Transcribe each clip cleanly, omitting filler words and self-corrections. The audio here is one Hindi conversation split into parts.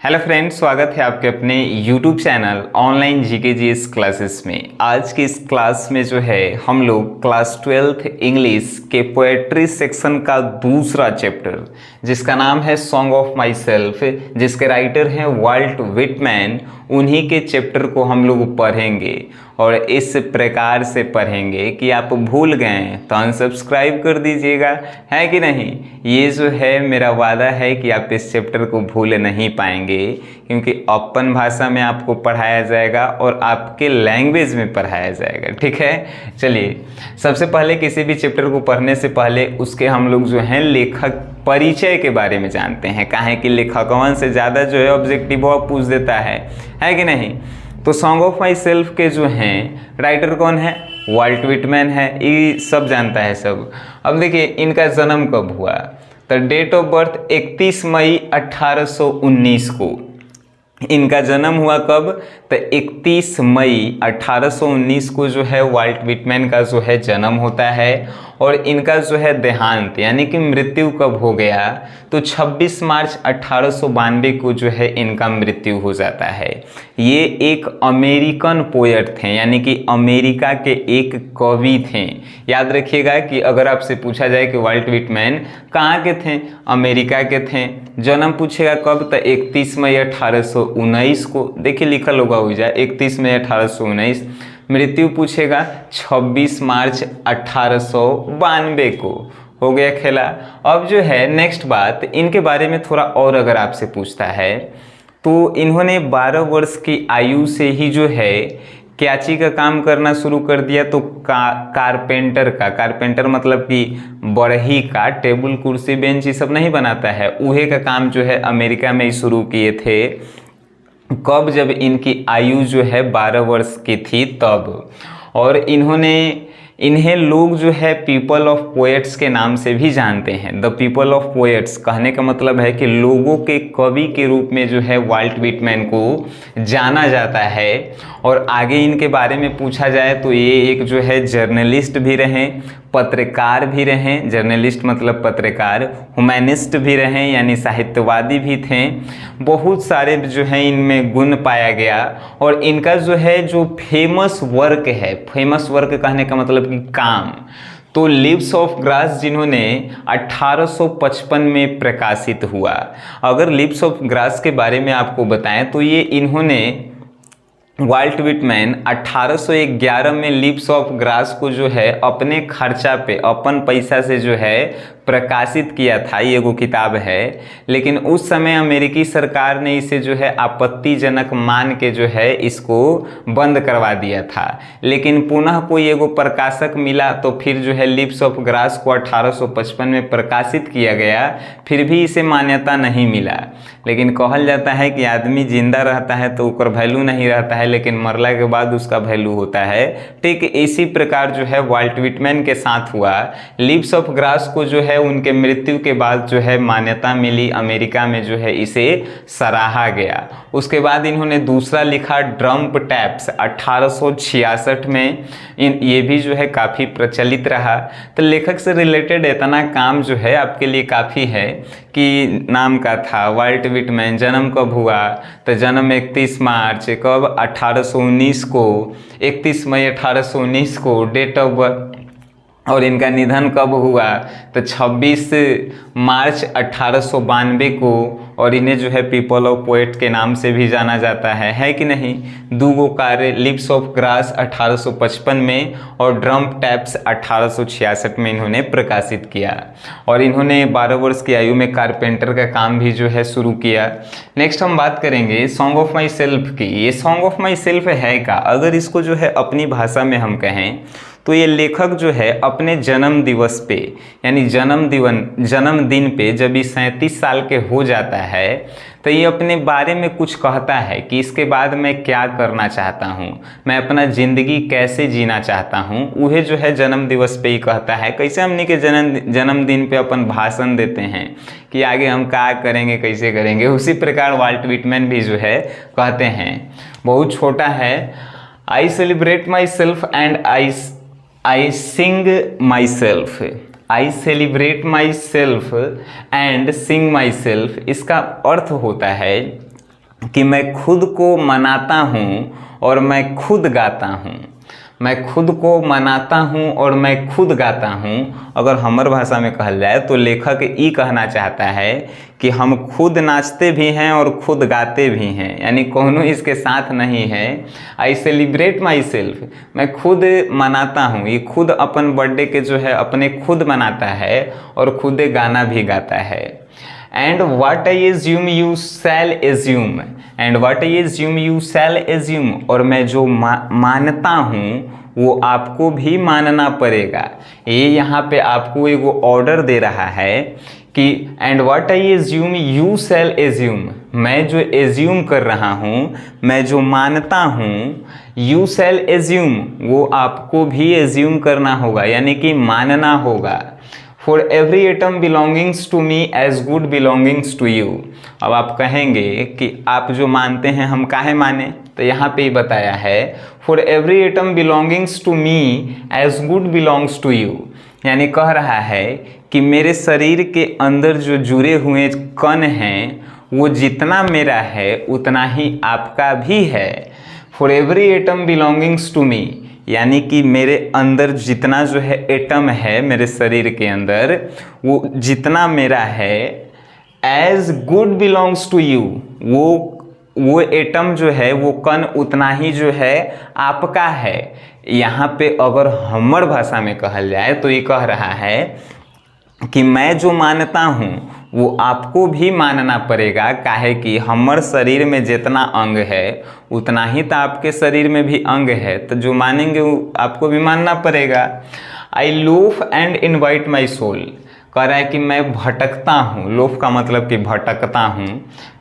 हेलो फ्रेंड्स, स्वागत है आपके अपने YouTube channel online GK GS classes में। आज की इस क्लास में जो है हम लोग क्लास 12th इंग्लिश के पोएट्री सेक्शन का दूसरा चैप्टर जिसका नाम है सॉन्ग ऑफ माई सेल्फ, जिसके राइटर हैं वाल्ट विटमैन, उन्हीं के चैप्टर को हम लोग पढ़ेंगे और इस प्रकार से पढ़ेंगे कि आप भूल गए तो अनसब्सक्राइब कर दीजिएगा, है कि नहीं। ये जो है मेरा वादा है कि आप इस चैप्टर को भूल नहीं पाएंगे क्योंकि अपन भाषा में आपको पढ़ाया जाएगा और आपके लैंग्वेज में पढ़ाया जाएगा, ठीक है। चलिए, सबसे पहले किसी भी चैप्टर को पढ़ने से पहले उसके हम लोग जो हैं लेखक परिचय के बारे में जानते हैं। काहे कि लेखकवन से ज़्यादा जो है ऑब्जेक्टिव पूछ देता है कि नहीं। तो सॉन्ग ऑफ माई सेल्फ के जो हैं राइटर कौन है? वाल्ट विटमैन है, ये सब जानता है सब। अब देखिए इनका जन्म कब हुआ, तो डेट ऑफ बर्थ 31 मई 1819 को इनका जन्म हुआ। कब? तो 31 मई 1819 को जो है वाल्ट विटमैन का जो है जन्म होता है। और इनका जो है देहांत यानी कि मृत्यु कब हो गया, तो 26 मार्च 1892 को जो है इनका मृत्यु हो जाता है। ये एक अमेरिकन पोएट थे, यानी कि अमेरिका के एक कवि थे। याद रखिएगा कि अगर आपसे पूछा जाए कि वाल्ट विटमैन कहाँ के थे, अमेरिका के थे। जन्म पूछेगा कब, तो 31 मई 1819 को, देखिए लिखल होगा हो जाए 31 मई 1819। मृत्यु पूछेगा 26 मार्च 1892 को, हो गया खेला। अब जो है नेक्स्ट बात, इनके बारे में थोड़ा और अगर आपसे पूछता है तो इन्होंने 12 वर्ष की आयु से ही जो है क्याची का काम करना शुरू कर दिया। तो कारपेंटर मतलब कि बढ़ई का, टेबल कुर्सी बेंच ये सब नहीं बनाता है, उहे का काम जो है अमेरिका में ही शुरू किए थे। कब? जब इनकी आयु जो है 12 वर्ष की थी तब। और इन्हें लोग जो है पीपल ऑफ पोएट्स के नाम से भी जानते हैं। द पीपल ऑफ पोएट्स कहने का मतलब है कि लोगों के कवि के रूप में जो है वाल्ट विटमैन को जाना जाता है। और आगे इनके बारे में पूछा जाए तो ये एक जो है जर्नलिस्ट भी रहे, पत्रकार भी रहें, जर्नलिस्ट मतलब पत्रकार, ह्यूमैनिस्ट भी रहें यानी साहित्यवादी भी थे। बहुत सारे जो है इनमें गुण पाया गया। और इनका जो है जो फेमस वर्क है, फेमस वर्क कहने का मतलब कि काम, तो लिव्स ऑफ ग्रास जिन्होंने 1855 में प्रकाशित हुआ। अगर लिव्स ऑफ ग्रास के बारे में आपको बताएं तो ये इन्होंने वाल्ट विटमैन 1811 में लिव्स ऑफ ग्रास को जो है अपने खर्चा पे, अपन पैसा से जो है प्रकाशित किया था। ये एगो किताब है, लेकिन उस समय अमेरिकी सरकार ने इसे जो है आपत्तिजनक मान के जो है इसको बंद करवा दिया था। लेकिन पुनः कोई एगो प्रकाशक मिला तो फिर जो है लिव्स ऑफ ग्रास को 1855 में प्रकाशित किया गया, फिर भी इसे मान्यता नहीं मिला। लेकिन कहल जाता है कि आदमी जिंदा रहता है तो उसका वैल्यू नहीं रहता है, लेकिन मरला के बाद उसका वैल्यू होता है। ठीक इसी प्रकार जो है वाल्ट विटमैन के साथ हुआ। लिव्स ऑफ ग्रास को जो है उनके मृत्यु के बाद जो है मान्यता मिली, अमेरिका में जो है इसे सराहा गया। उसके बाद इन्होंने दूसरा लिखा ड्रम्प टैप्स 1866 में, ये भी जो है काफ़ी प्रचलित रहा। तो लेखक से रिलेटेड इतना काम जो है आपके लिए काफ़ी है कि नाम का था वाल्ट विटमैन। जन्म कब हुआ, तो जन्म 31 मार्च कब 1819 को, 31 मई 1819 को डेट ऑफ बर्थ। और इनका निधन कब हुआ, तो 26 मार्च 1892 को। और इन्हें जो है पीपल ऑफ पोएट के नाम से भी जाना जाता है कि नहीं। दूगो कार्य लिव्स ऑफ ग्रास 1855 में और ड्रम्प टैप्स 1866 में इन्होंने प्रकाशित किया। और इन्होंने 12 वर्ष की आयु में कारपेंटर का काम भी जो है शुरू किया। नेक्स्ट हम बात करेंगे सॉन्ग ऑफ माई सेल्फ की। ये सॉन्ग ऑफ माई सेल्फ है का, अगर इसको जो है अपनी भाषा में हम कहें तो ये लेखक जो है अपने जन्म दिवस पे, यानी जन्मदिन पे जब ये 37 साल के हो जाता है तो ये अपने बारे में कुछ कहता है कि इसके बाद मैं क्या करना चाहता हूँ, मैं अपना ज़िंदगी कैसे जीना चाहता हूँ। वह जो है जन्म दिवस पे ही कहता है। कैसे हमने के जन्मदिन पे अपन भाषण देते हैं कि आगे हम क्या करेंगे, कैसे करेंगे, उसी प्रकार वाल्ट विटमैन भी जो है कहते हैं। बहुत छोटा है। I celebrate myself and I sing myself. I celebrate myself and sing myself, इसका अर्थ होता है कि मैं खुद को मनाता हूँ और मैं खुद गाता हूँ। मैं खुद को मनाता हूँ और मैं खुद गाता हूँ। अगर हमर भाषा में कहल जाए तो लेखक ई कहना चाहता है कि हम खुद नाचते भी हैं और खुद गाते भी हैं, यानी कौनो इसके साथ नहीं है। आई सेलिब्रेट माई सेल्फ, मैं खुद मनाता हूँ, ये खुद अपन बर्थडे के जो है अपने खुद मनाता है और खुद गाना भी गाता है। And what I assume you shall assume, and what I assume you shall assume, और मैं जो मानता हूँ वो आपको भी मानना पड़ेगा। ये यहाँ पे आपको एगो ऑर्डर दे रहा है कि and what I assume you shall assume, मैं जो एज्यूम कर रहा हूँ, मैं जो मानता हूँ, यू शैल एज्यूम, वो आपको भी एज्यूम करना होगा, यानी कि मानना होगा। For every atom belongings to me as good belongings to you. अब आप कहेंगे कि आप जो मानते हैं हम काहे माने, तो यहाँ पे ही बताया है for every atom belongings to me as good belongs to you, यानी कह रहा है कि मेरे शरीर के अंदर जो जुड़े हुए कण हैं वो जितना मेरा है उतना ही आपका भी है। For every atom belongings to me, यानी कि मेरे अंदर जितना जो है एटम है मेरे शरीर के अंदर, वो जितना मेरा है as good belongs to you, वो एटम जो है वो कण उतना ही जो है आपका है। यहाँ पे अगर हमर भाषा में कहल जाए तो ये कह रहा है कि मैं जो मानता हूँ वो आपको भी मानना पड़ेगा, काहे कि हमर शरीर में जितना अंग है उतना ही तो आपके शरीर में भी अंग है, तो जो मानेंगे वो आपको भी मानना पड़ेगा। I loaf and invite my soul, कह रहा है कि मैं भटकता हूँ, लोफ का मतलब कि भटकता हूँ,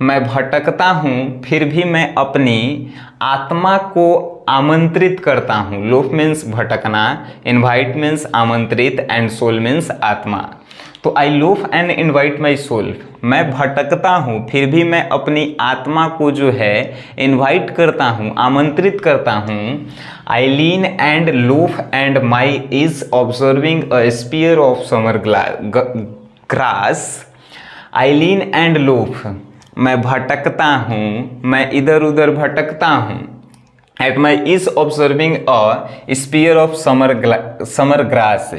मैं भटकता हूँ फिर भी मैं अपनी आत्मा को आमंत्रित करता हूँ। लोफ मीन्स भटकना, इनवाइट मीन्स आमंत्रित, एंड सोल मीन्स आत्मा। तो I loaf and invite my soul, मैं भटकता हूँ फिर भी मैं अपनी आत्मा को जो है इनवाइट करता हूँ, आमंत्रित करता हूँ। I lean and loaf and my ease observing a spear of summer grass. I lean and loaf, मैं भटकता हूँ, मैं इधर उधर भटकता हूँ। At my ease observing a spear of summer grass,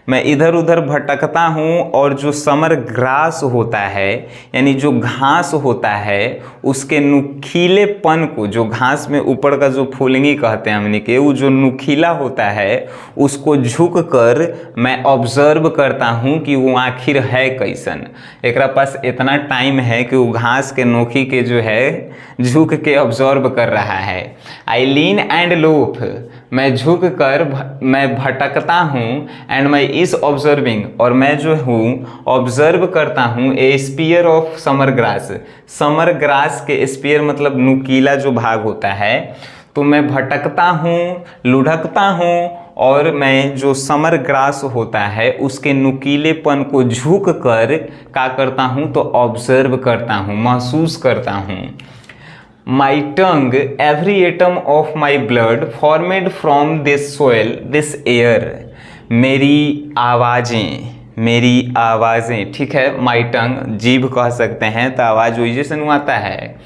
मैं इधर उधर भटकता हूँ और जो समर ग्रास होता है यानी जो घास होता है उसके नुकीलेपन को, जो घास में ऊपर का जो फूलंगी कहते हैं हमने के, वो जो नुकीला होता है उसको झुक कर मैं ऑब्जर्व करता हूँ कि वो आखिर है कैसन। एक पास इतना टाइम है कि वो घास के नोखी के जो है झुक के ऑब्जर्व कर रहा है। आई लीन एंड लोफ, मैं झुक कर मैं भटकता हूँ, एंड मैं इज ऑब्जर्विंग, और मैं जो हूँ ऑब्जर्व करता हूँ a spear of summer grass. Summer grass के स्पीयर मतलब नुकीला जो भाग होता है, तो मैं भटकता हूँ, लुढ़कता हूँ, और मैं जो समर ग्रास होता है उसके नुकीलेपन को झुक कर क्या करता हूँ, तो ऑब्जर्व करता हूँ, महसूस करता हूँ। My tongue every atom of my blood formed from this soil this air, मेरी आवाज़ें, ठीक है, माई टंग जीभ कह सकते हैं, तो आवाज़ वही से आता है।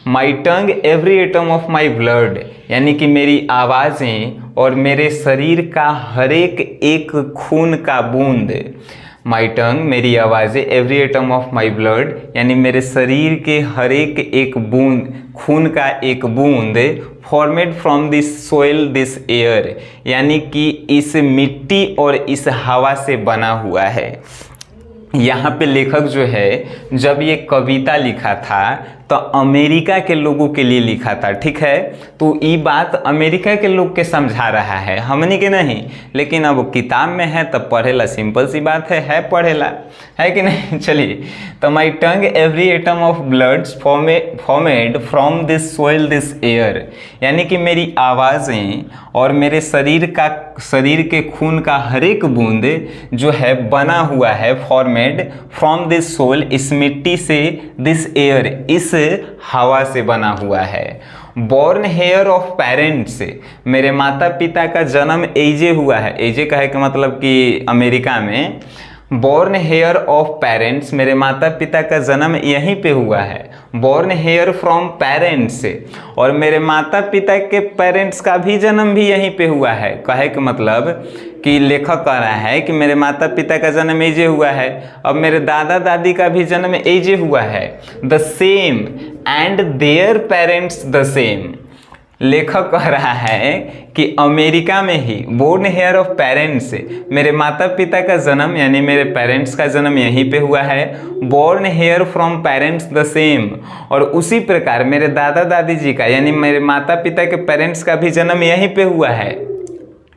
My tongue every atom of my blood, यानी कि मेरी आवाज़ें और मेरे शरीर का हर एक खून का बूंद। माई टंग मेरी आवाज़ें, every atom of my blood यानी मेरे शरीर के हर एक बूंद, खून का एक बूंद, formed from this soil this air, यानी कि इस मिट्टी और इस हवा से बना हुआ है। यहाँ पे लेखक जो है जब ये कविता लिखा था तो अमेरिका के लोगों के लिए लिखा था, ठीक है, तो ये बात अमेरिका के लोग के समझा रहा है, हमने के नहीं। लेकिन अब किताब में है तब पढ़ेला, सिंपल सी बात है पढ़ेला, है कि नहीं। चलिए, तो my tongue every atom of blood formed from this soil this air, यानी कि मेरी आवाज़ें और मेरे शरीर के खून का हर एक बूंद जो है बना हुआ है, फॉर्मेड फ्रॉम दिस सोइल, इस मिट्टी से, दिस एयर, इस हवा से बना हुआ है। बॉर्न हेयर ऑफ पेरेंट्स, मेरे माता पिता का जन्म एजे हुआ है, एजे कहे के मतलब कि अमेरिका में, बॉर्न हेयर ऑफ पेरेंट्स, मेरे माता पिता का जन्म यहीं पे हुआ है। बॉर्न हेयर फ्रॉम पेरेंट्स से, और मेरे माता पिता के पेरेंट्स का भी जन्म भी यहीं पे हुआ है। कहे कि मतलब कि लेखक कह रहा है कि मेरे माता पिता का जन्म एजे हुआ है, अब मेरे दादा दादी का भी जन्म एजे हुआ है। The same and their parents the same. लेखक कह रहा है कि अमेरिका में ही बोर्न हेयर ऑफ पेरेंट्स से, मेरे माता पिता का जन्म यानी मेरे पेरेंट्स का जन्म यहीं पे हुआ है। Born here from parents the same, और उसी प्रकार मेरे दादा दादी जी का यानी मेरे माता पिता के पेरेंट्स का भी जन्म यहीं पे हुआ है।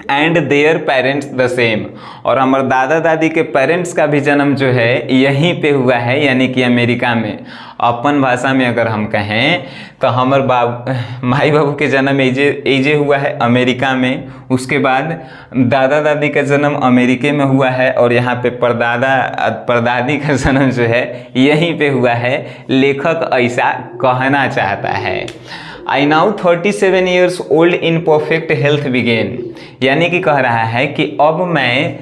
And their parents the same, और हमारे दादा दादी के पेरेंट्स का भी जन्म जो है यहीं पे हुआ है यानी कि अमेरिका में। अपन भाषा में अगर हम कहें तो हमारे माई बाबू के जन्म एजे हुआ है अमेरिका में, उसके बाद दादा दादी का जन्म अमेरिका में हुआ है, और यहाँ पे परदादी का जन्म जो है यहीं पे हुआ है। लेखक ऐसा कहना चाहता है। I now 37 years old in perfect health begin, यानी कि कह रहा है कि अब मैं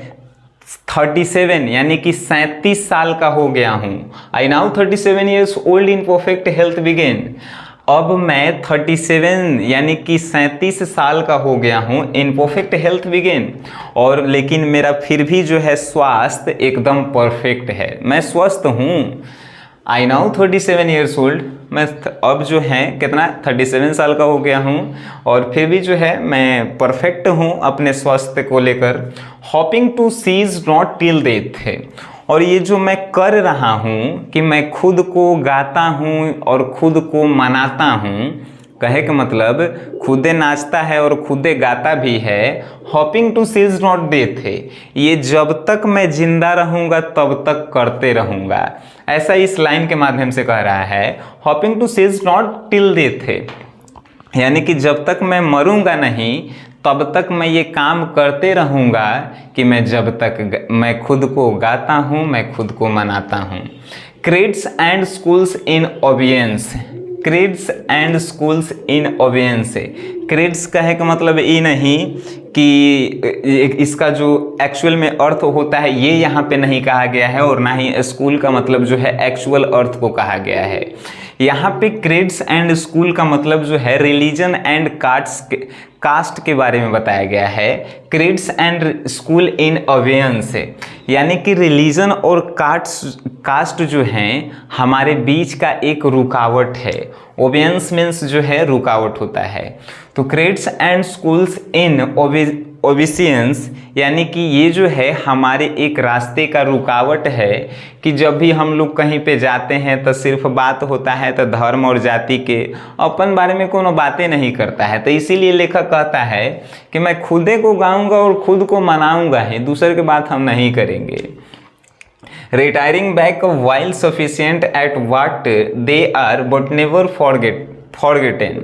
37 यानी कि 37 साल का हो गया हूँ। I now 37 years old in perfect health begin, अब मैं 37 यानी कि 37 साल का हो गया हूँ इन परफेक्ट हेल्थ बिगेन, और लेकिन मेरा फिर भी जो है स्वास्थ्य एकदम परफेक्ट है, मैं स्वस्थ हूँ। आई नाउ 37 ईयर्स ओल्ड, मैं अब जो है कितना 37 साल का हो गया हूँ और फिर भी जो है मैं परफेक्ट हूँ अपने स्वास्थ्य को लेकर। Hoping to cease not till death है, और ये जो मैं कर रहा हूँ कि मैं खुद को गाता हूँ और खुद को मनाता हूँ, कहे का मतलब खुदे नाचता है और खुदे गाता भी है। Hoping to cease not death है, ये जब तक मैं जिंदा रहूँगा तब तक करते रहूँगा, ऐसा इस लाइन के माध्यम से कह रहा है। Hoping to cease not till death है, यानी कि जब तक मैं मरूंगा नहीं तब तक मैं ये काम करते रहूँगा कि मैं जब तक मैं खुद को गाता हूँ, मैं खुद को मनाता हूँ। Creeds and schools in abeyance, creeds and schools in abeyance है। क्रेड्स कहे का मतलब ये नहीं कि इसका जो एक्चुअल में अर्थ होता है ये यहाँ पे नहीं कहा गया है, और ना ही स्कूल का मतलब जो है एक्चुअल अर्थ को कहा गया है। यहाँ पे क्रेड्स एंड स्कूल का मतलब जो है रिलीजन एंड कास्ट के बारे में बताया गया है। क्रेड्स एंड स्कूल इन अवेयंस है, यानी कि रिलीजन और कास्ट जो हैं हमारे बीच का एक रुकावट है। ओबियंस मीन्स जो है रुकावट होता है। तो क्रेड्स एंड स्कूल्स इन ओबिसियंस, यानी कि ये जो है हमारे एक रास्ते का रुकावट है कि जब भी हम लोग कहीं पे जाते हैं तो सिर्फ बात होता है तो धर्म और जाति के, अपन बारे में कोनो बातें नहीं करता है। तो इसीलिए लेखक कहता है कि मैं खुदे को गाऊंगा और खुद को मनाऊंगा ही, दूसरे की बात हम नहीं करेंगे। Retiring back while sufficient at what they are but never forgotten,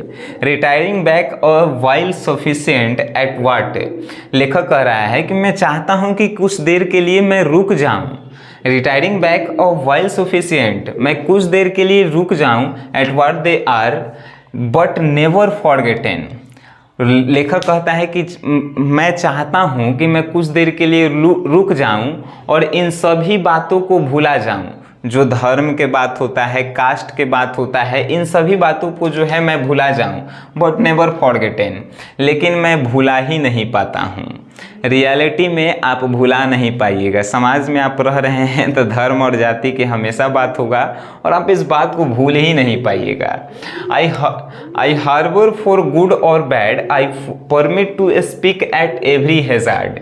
retiring back while sufficient at what, लेखक कह रहा है कि मैं चाहता हूं कि कुछ देर के लिए मैं रुक जाऊं। रिटायरिंग बैक वाइल सफिशिएंट, मैं कुछ देर के लिए रुक जाऊं at what they are but never forgotten. लेखक कहता है कि मैं चाहता हूं कि मैं कुछ देर के लिए रुक जाऊं और इन सभी बातों को भूला जाऊं, जो धर्म के बात होता है, कास्ट के बात होता है, इन सभी बातों को जो है मैं भूला जाऊं। बट नेवर फॉरगेटन, लेकिन मैं भूला ही नहीं पाता हूं। रियलिटी में आप भुला नहीं पाइएगा, समाज में आप रह रहे हैं तो धर्म और जाति की हमेशा बात होगा और आप इस बात को भूल ही नहीं पाइएगा। आई हार्बर फॉर गुड और bad, I permit to speak at every hazard.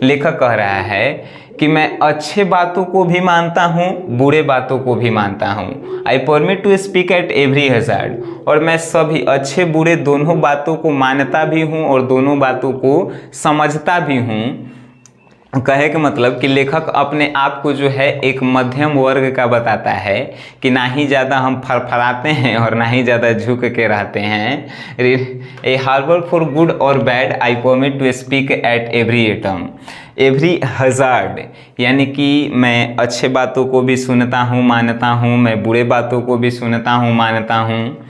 लेखक कह रहा है कि मैं अच्छे बातों को भी मानता हूँ, बुरे बातों को भी मानता हूँ। I permit to speak at every hazard, और मैं सभी अच्छे बुरे दोनों बातों को मानता भी हूँ और दोनों बातों को समझता भी हूँ। कहे का मतलब कि लेखक अपने आप को जो है एक मध्यम वर्ग का बताता है कि ना ही ज़्यादा हम फरफराते हैं और ना ही ज़्यादा झुक के रहते हैं। ए हार्बर फॉर गुड और bad, I permit to speak at every atom every hazard, यानी कि मैं अच्छे बातों को भी सुनता हूँ, मानता हूँ, मैं बुरे बातों को भी सुनता हूँ, मानता हूँ।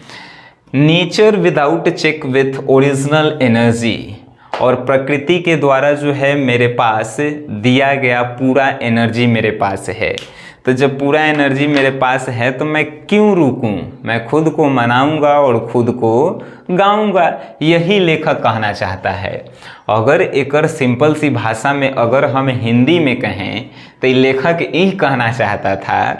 Nature without check with original energy, और प्रकृति के द्वारा जो है मेरे पास दिया गया पूरा एनर्जी मेरे पास है। तो जब पूरा एनर्जी मेरे पास है तो मैं क्यों रुकूं, मैं खुद को मनाऊंगा और खुद को गाऊंगा, यही लेखक कहना चाहता है। अगर एक सिंपल सी भाषा में अगर हम हिंदी में कहें तो लेखक यही कहना चाहता था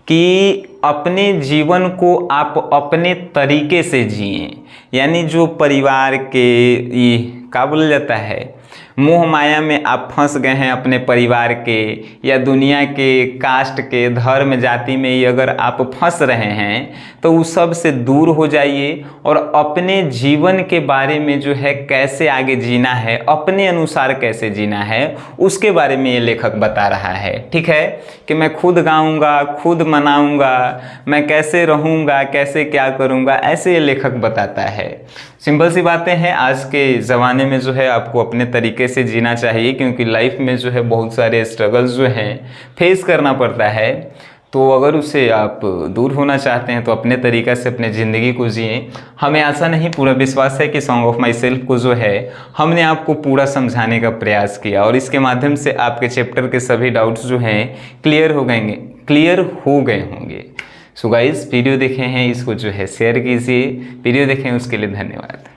कि अपने जीवन को आप अपने तरीके से जिएं। यानी जो परिवार के क्या बोला जाता है, मोह माया में आप फंस गए हैं अपने परिवार के या दुनिया के, कास्ट के, धर्म जाति में ही अगर आप फंस रहे हैं तो उस सब से दूर हो जाइए और अपने जीवन के बारे में जो है कैसे आगे जीना है, अपने अनुसार कैसे जीना है, उसके बारे में ये लेखक बता रहा है। ठीक है, कि मैं खुद गाऊंगा, खुद मनाऊंगा, मैं कैसे रहूंगा, कैसे क्या करूंगा, ऐसे ये लेखक बताता है। सिंपल सी बातें हैं, आज के ज़माने में जो है आपको अपने तरीके से जीना चाहिए, क्योंकि लाइफ में जो है बहुत सारे स्ट्रगल्स जो हैं फेस करना पड़ता है। तो अगर उससे आप दूर होना चाहते हैं तो अपने तरीक़े से अपने ज़िंदगी को जिएं। हमें ऐसा नहीं, पूरा विश्वास है कि सॉन्ग ऑफ माई सेल्फ को जो है हमने आपको पूरा समझाने का प्रयास किया और इसके माध्यम से आपके चैप्टर के सभी डाउट्स जो हैं क्लियर हो गए होंगे। सो गाइस, वीडियो देखे हैं इसको जो है शेयर कीजिए, वीडियो देखें उसके लिए धन्यवाद।